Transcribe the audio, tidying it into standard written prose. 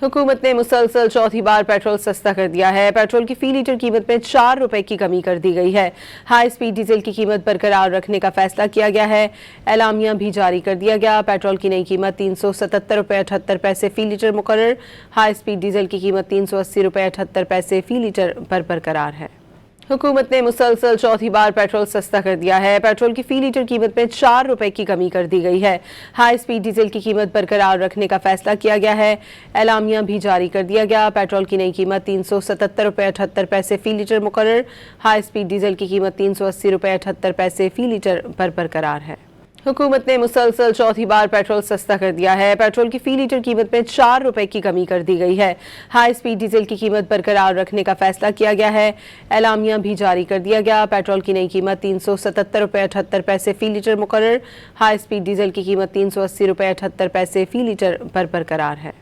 हुकूमत ने मुसलसल चौथी बार पेट्रोल सस्ता कर दिया है। पेट्रोल की फी लीटर कीमत में 4 रुपए की कमी कर दी गई है। हाई स्पीड डीजल की कीमत बरकरार रखने का फैसला किया गया है। एलामिया भी जारी कर दिया गया। पेट्रोल की नई कीमत 377 रुपए 78 पैसे फी लीटर मुकर्रर। हाई स्पीड डीजल की कीमत 380 रुपए 78 पैसे फी लीटर पर बरकरार है। हुकूमत ने मुसलसल चौथी बार पेट्रोल सस्ता कर दिया है। पेट्रोल की फी लीटर कीमत में 4 रुपए की कमी कर दी गई है। हाई स्पीड डीजल की कीमत बरकरार रखने का फैसला किया गया है। एलामिया भी जारी कर दिया गया। पेट्रोल की नई कीमत 377 रुपए 78 पैसे फी लीटर मुकर्रर। हाई स्पीड डीजल की कीमत 380 रुपए 78 पैसे फी लीटर पर बरकरार है। हुकूमत ने मुसलसल चौथी बार पेट्रोल सस्ता कर दिया है। पेट्रोल की फी लीटर कीमत में 4 रुपए की कमी कर दी गई है। हाई स्पीड डीजल की कीमत बरकरार रखने का फैसला किया गया है। एलामिया भी जारी कर दिया गया। पेट्रोल की नई कीमत 377 रुपए 78 पैसे फी लीटर मुकर्रर। हाई स्पीड डीजल की कीमत 380 रुपए 78 पैसे फी लीटर पर बरकरार है।